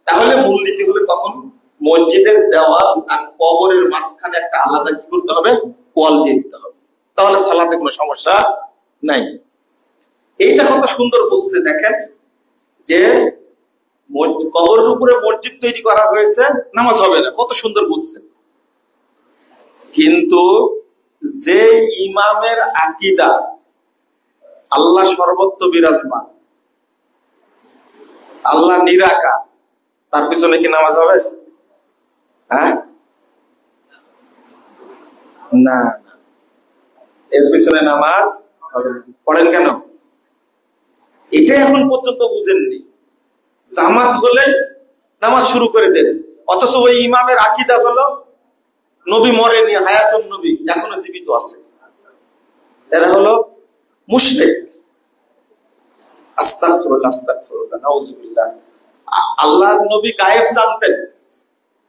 Speaker 1: তাহলে মূলনীতি হলে তখন মসজিদের দেওয়াল আর কবরের মাঝখানে একটা আলাদা কি করতে হবে? ওয়াল দিয়ে দিতে হবে। তাহলে সালাতে কোনো সমস্যা নাই। এইটা কত সুন্দর বুঝছে, দেখেন যে কবরের উপরে মসজিদ তৈরি করা হয়েছে, নামাজ হবে না, কত সুন্দর বুঝছে। কিন্তু যে ইমামের আকীদা আল্লাহ সর্বত্র বিরাজমান, আল্লাহ নিরাকার, তার পিছনে কি নামাজ হবে? হ্যাঁ, না, এর পিছনে নামাজ হবে না। পড়েন কেন? এটা এখন পর্যন্ত বুঝেননি। জামাত হলে নামাজ শুরু করে দেন, অথচ ওই ইমামের আকীদা হলো নবী মরেনি, হায়াতুন নবী এখনো জীবিত আছে। এরা হলো মুশরিক। আস্তাগফিরুল্লাহ, আস্তাগফিরুল্লাহ, নাউজুবিল্লাহ। আল্লাহর নবী গায়েব জানতেন।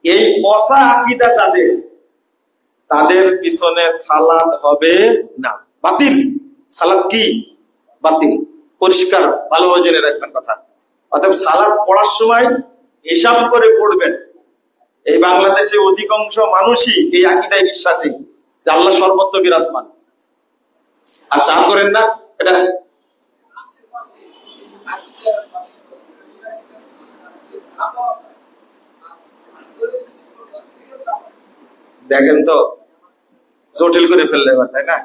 Speaker 1: এই পচা আকীদা যাদের, তাদের পিছনে সালাত হবে না, বাতিল। সালাত কি? বাতিল। পরিষ্কার, ভালোভাবে জেনে রাখবেন কথা। অতএব সালাত পড়ার সময় হিসাব করে পড়বেন। এই বাংলাদেশে অধিকাংশ মানুষই এই আকীদায় বিশ্বাসী যে আল্লাহ সর্বত্র বিরাজমান। আর চা করেন না এটা। দেখেন তো জটিল করে ফেললে এবার, তাই না?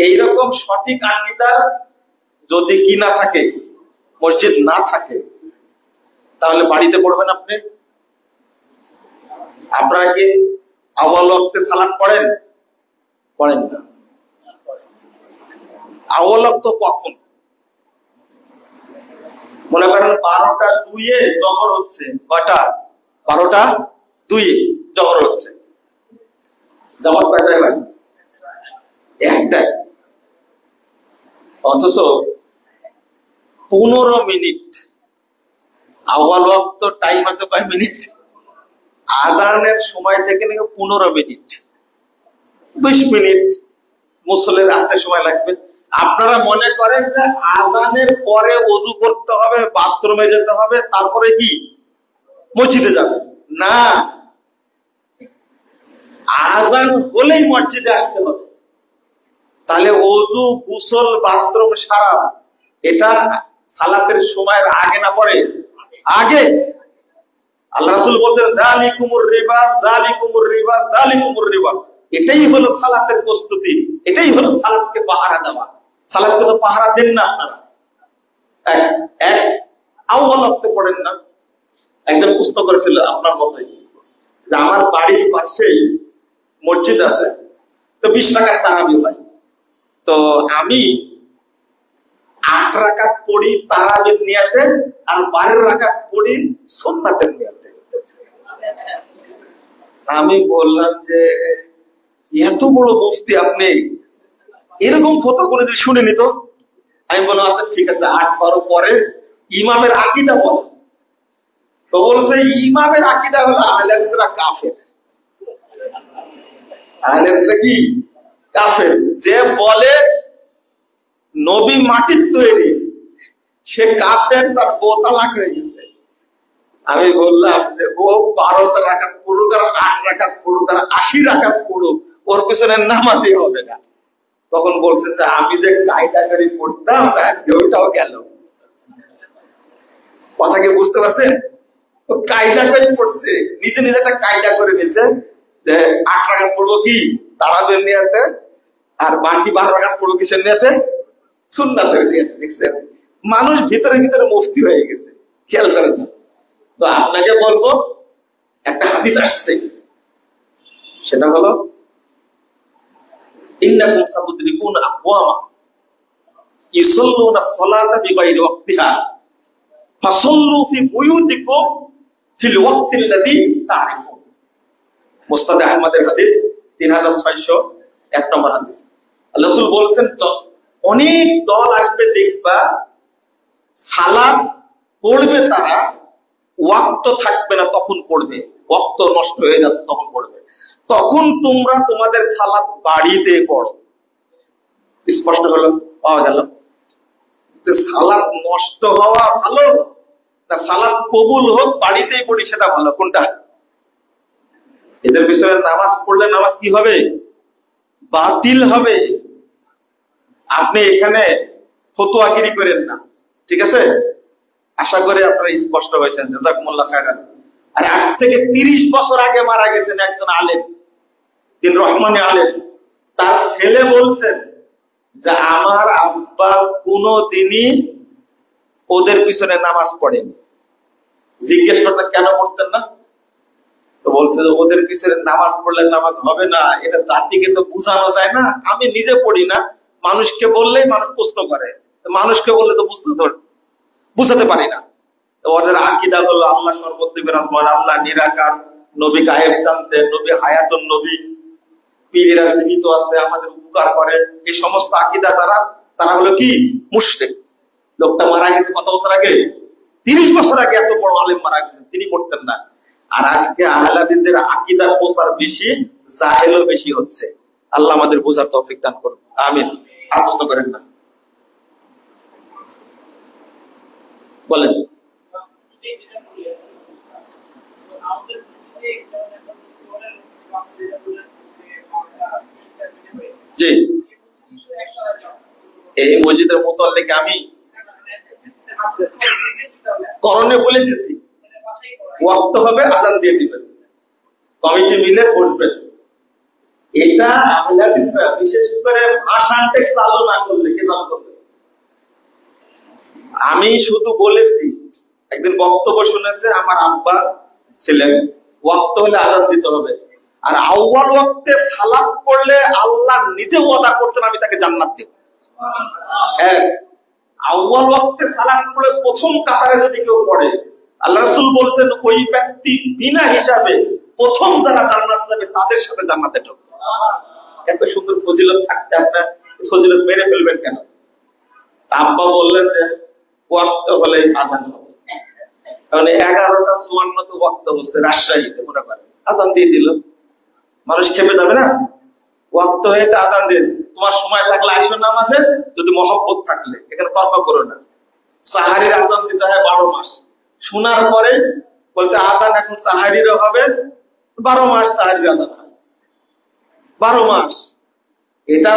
Speaker 1: এইরকম সঠিক আকীদা যদি কি না থাকে, মসজিদ না থাকে, তাহলে বাড়িতে পড়বেন আপনি? আপনারা কি আউয়াল ওয়াক্তে সালাত পড়েন? পড়েন না। আউয়াল ওয়াক্ত কখন? মনে করেন 12টা 2-এ জহর হচ্ছে। কয়টা? 12টা 2-এ জহর হচ্ছে। জামাত কয়টায় হয়? একটাই। অথচ 15 মিনিট আউয়াল ওয়াক্ত টাইম আছে। কয় মিনিট? আজানের সময় থেকে নাকি 15 মিনিট, 20 মিনিট মুসল্লির আসতে সময় লাগবে। আপনারা মনে করেন যে আজানের পরে ওযু করতে হবে, বাথরুমে যেতে হবে, তারপরে কি মসজিদে যাবে? না, আজান হলেই মসজিদে আসতে হবে। তাহলে ওযু, গোসল, বাথরুম সারা, এটা সালাতের সময়ের আগে না পরে? আগে। আল্লাহ রাসূল বলতেন যালিকুমুর রিবা, যালিকুমুর রিবা, যালিকুমুর রিবা। এটাই হলো সালাতের প্রস্তুতি, এটাই হলো সালাতকে পাহারা দেওয়া। সালাতকে তো পাহারা দেন না আপনারা। এক আউয়াল ওয়াক্ত পড়েন না। একজন প্রশ্ন করেছিল আপনার মতোই যে আমার বাড়ির পাশেই মসজিদ আছে, তো 20 রাকাত তারাবি হয়, তো আমি 8 রাকাত পড়ি তারাবির নিয়াতে, আর 12 রাকাত পড়ি সুন্নাতের নিয়াতে। আমি বললাম যে এত বড় মুফতি আপনি, এরকম ফতোয়া করে যদি শুনেনি তো। আমি বললাম আচ্ছা ঠিক আছে, 8-12 পরে ইমামের আকীদা বল। তো বলছে ইমামের আকীদা হলো আহলে হাদিসরা কাফের। আহলে হাদিসরা কি? কাফের। যে বলে নবী মাটির তৈরি, সে কাফের, তার বোতালাক হয়ে গেছে। আমি বললাম যে ও 12 রাকাত পড়ুক আর 8 রাকাত পড়ুক আর 80 রাকাত পড়ুক, ওর পিছনে নামাজই হবে না। তখন বলছেন যে আমি যে কায়দা করে পড়তাম আজকে ওইটাও গেল। কথা কি বুঝতে পারছেন? ও কায়দা করে পড়ছে, নিজে নিজে একটা কায়দা করে নিছে যে 8 রাকাত পড়বো কি তারাবির নিয়াতে, আর বাকি 12 রাকাত পড়বো কিসের নিয়াতে? সুন্নাতের নিয়াতে। দেখছেন, মানুষ ভিতরে ভিতরে মুফতি হয়ে গেছে, খেয়াল করেন না। তো আপনাকে বলবো, একটা হাদিস আসছে, সেটা হলো ইন্নাকুম সাতুদরিকুনা আকওয়ামা ইউসাল্লুনা আস-সালাতা বিগাইরি ওয়াক্তিহা ফাসাল্লু ফি বুয়ুতিকুম ফিল ওয়াক্তিল্লাযী তা'রিফুন। মুসনাদ আহমদের হাদিস 3601 নম্বর হাদিস। আল্লাহ রাসূল বলেছেন অনেক দল আসবে, দেখবা সালাত পড়বে তারা, ওয়াক্ত থাকবে না তখন পড়বে, ওয়াক্ত নষ্ট হয়ে যাচ্ছে তখন পড়বে। তখন তোমরা তোমাদের সালাত বাড়িতে পড়ো। স্পষ্ট হলো? পাওয়া গেল? সালাত নষ্ট হওয়া ভালো না সালাত কবুল হোক বাড়িতেই পড়ি সেটা ভালো? কোনটা? এদের পিছনে নামাজ পড়লে নামাজ কি হবে? বাতিল হবে। আপনি এখানে ফতোয়াগিরি করেন না, ঠিক আছে? আশা করি আপনারা স্পষ্ট হয়েছেন, জাযাকুমুল্লাহ খায়রান। আর আজ থেকে 30 বছর আগে মারা গেছেন একজন আলেম, দিন রহমানি আলেম। তার ছেলে বলছেন যে আমার আব্বা কোনদিনই ওদের পিছনে নামাজ পড়েনি। জিজ্ঞেস করতেন কেন পড়তেন না, তো বলছে ওদের পিছনে নামাজ পড়লে নামাজ হবে না, এটা জাতিকে তো বুঝানো যায় না, আমি নিজে পড়ি না, মানুষকে বললেই মানুষ প্রশ্ন করে, মানুষকে বললে তো বুঝাতে পারি না। ওদের আকীদা হলো আল্লাহ সর্বত্র বিরাজমান, আল্লাহ নিরাকার, নবী গায়েব জানতেন, নবী হায়াতুন নবী, পীরেরা জীবিত আছে আমাদের উপকার করে। এই সমস্ত আকীদা যারা তারা হলো কি মুশরিক। লোকটা মারা গেছে কত বছর আগে? 30 বছর আগে এত বড় আলেম মারা গেছেন, তিনি পড়তেন না। আর আজকে আহলে হাদিসদের আকীদার প্রচার বেশি, জাহেলও বেশি হচ্ছে। আল্লাহ আমাদের বোঝার তৌফিক দান করুন, আমিন। আর প্রশ্ন করেন না, বলেন। জি, এই মসজিদের মুতাল্লিক আমি করণে বলে দিছি, ওয়াক্ত হবে আজান দিয়ে দিবেন, কমিটি মিলে বসবেন। এটা আহলে হাদিসরা বিশেষ করে ভাষা টেক্সট চালু না করলে কে চালু করবে? আমি শুধু বলেছি, একদিন বক্তব্য শুনেছে আমার আব্বা ছিলেন, ওয়াক্ত হলে আজান দিতে হবে। আর আউয়াল ওয়াক্তে সালাত পড়লে আল্লাহ নিজে ওয়াদা করছেন আমি তাকে জান্নাত দেব। হ্যাঁ, আউয়াল ওয়াক্তে সালাত পড়ে প্রথম কাতারে যদি কেউ পড়ে, আল্লাহ রাসূল বলছেন ওই ব্যক্তি বিনা হিসাবে প্রথম যারা জান্নাত যাবে তাদের সাথে জান্নাতে ঢুকবে। এত সুন্দর ফজিলত থাকতে আপনার ফজিলত মেরে ফেলবেন কেন? আব্বা বললেন যে ওয়াক্ত হলে আজান হবে। কারণ 11:54 ওয়াক্ত হচ্ছে রাজশাহীতে, মনে করেন আজান দিয়ে দিল, মানুষ খেপে যাবে না? ওয়াক্ত হয়েছে আজান দিন, তোমার সময় থাকলে আসো নামাজে, যদি মহব্বত থাকলে, এখানে তর্ক করো না। সাহারির আজান দিতে হয় 12 মাস। শোনার পরে বলছে আজান এখন সাহারিরও হবে, 12 মাস সাহারির আজান হয়, 12 মাস। এটা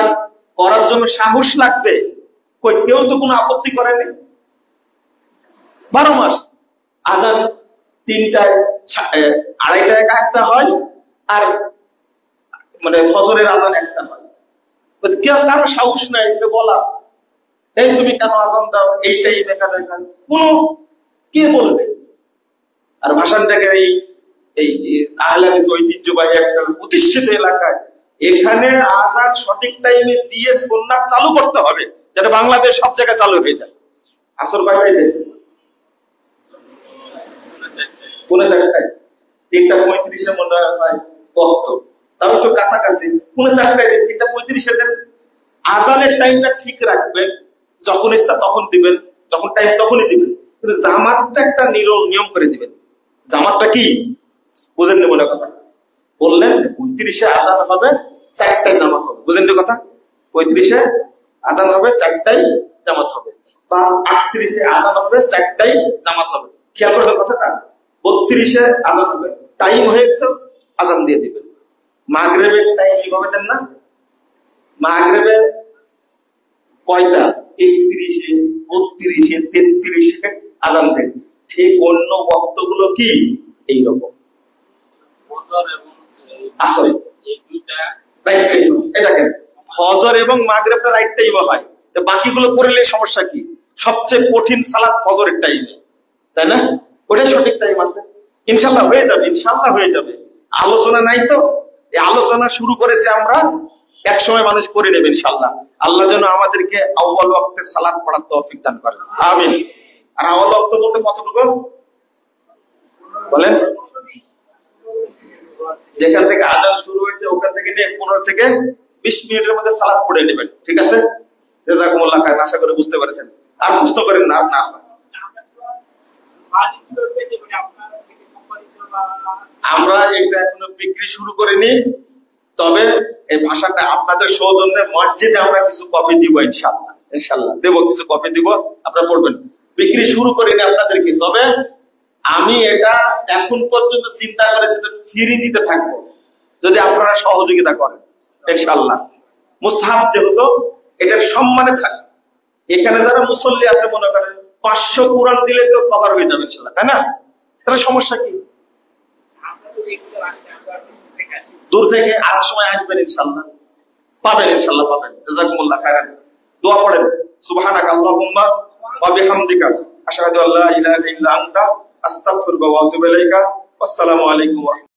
Speaker 1: করার জন্য সাহস লাগবে, কই কেউ তো কোনো আপত্তি করেনি। 12 মাস আজান 3টায়, 2:30টায় একটা হয়, আর মানে ফজরের আজান একটা হয়। কেউ কারো সাহস নাই বলা, এই তুমি কেন আজান দাও এই টাইমে কেন? কোন কে বলবে? আর ভাষণটাকে এই আহলে হাদিস ঐতিহ্যবাহী একটা প্রতিষ্ঠিত এলাকায় এখানে আজান সঠিক টাইমে দিয়ে সুন্নাত চালু করতে হবে, যেটা বাংলাদেশ সব জায়গায় চালু হয়ে যায়। আসর কয়টায় দেয়? 3:35 মনে হয় তথ্য, তাও একটু কাছাকাছি। 4:30 দেন, 3:35 দেন। আজানের টাইমটা ঠিক রাখবেন, যখন ইচ্ছা তখন দিবেন, যখন টাইম তখনই দিবেন, কিন্তু জামাতটা একটা নিয়ম করে দিবেন। জামাতটা কি বুঝেন মনে কথা বললেন যে 35-এ আজান হবে, 4টায় জামাত হবে। বুঝেন কথা? 35-এ আজান হবে, 4টায় জামাত হবে, বা 38-এ আজান হবে, 4টায় জামাত হবে। খেয়াল করবেন কথাটা। 32-এ আজান হবে, টাইম হয়ে গেছে, আজান দিয়ে দিবেন। মাগরিবের টাইম এইভাবে দেন না? মাগরিবে কয়টা? 31-এ, 32-এ, 33-এ আজান দেন। ঠিক অন্য বক্তগুলো কি এইরকম। আসলে দেখেন ফজর এবং মাগরিবটা রাইট টাইমে হয়, তো বাকিগুলো পড়লে সমস্যা কি? সবচেয়ে কঠিন সালাত ফজরের টাইমে, তাই না? ওটাই সঠিক টাইম আছে, ইনশাল্লাহ হয়ে যাবে, ইনশাল্লাহ হয়ে যাবে। আলোচনা নাই তো, এই আলোচনা শুরু করেছে আমরা, এক সময় মানুষ করে নেবে ইনশাল্লাহ। আল্লাহ যেন আমাদেরকে আউয়াল ওয়াক্তে সালাত পড়ার তৌফিক দান করেন, আমিন। আর আউয়াল ওয়াক্ত বলতে কতটুকু বলেন? যেখান থেকে আজান শুরু হয়েছে ওখান থেকে নিয়ে 15 থেকে 20 মিনিটের মধ্যে সালাত পড়ে নেবেন, ঠিক আছে? জাযাকুমুল্লাহ খায়র, আশা করে বুঝতে পেরেছেন। আর প্রশ্ন করেন না, না আমরা এটা এখনো বিক্রি শুরু করিনি, তবে এই ভাষাটা আপনাদের সৌজন্যে মসজিদে আমরা কিছু কপি দিব ইনশাআল্লাহ, ইনশাআল্লাহ দেব, কিছু কপি দিব, আপনারা পড়বেন। বিক্রি শুরু করিনি আপনাদেরকে, তবে আমি এটা এখন পর্যন্ত চিন্তা করে সেটা ফ্রি দিতে থাকবো যদি আপনারা সহযোগিতা করেন ইনশাআল্লাহ। মুসহাফ যেহেতু এটার সম্মানে থাকে, এখানে যারা মুসল্লি আছে মনে করেন 500 কোরআন দিলে তো কভার হয়ে যাবে ইনশাআল্লাহ, তাই না? তাহলে সমস্যা কি? দূর থেকে আর সময় আসবেন ইনশাআল্লাহ, পাবেন ইনশাআল্লাহ, পাবেন। জাযাকুমুল্লাহ খায়রান। দোয়া পড়েন, সুবহানাকা আল্লাহুম্মা ওয়া বিহামদিকা আশহাদু আল্লা ইলাহা ইল্লা আনতা আস্তাগফিরুকা ওয়া আতুবু ইলাইকা। আসসালামু আলাইকুম ওয়া রাহমাতুল্লাহ।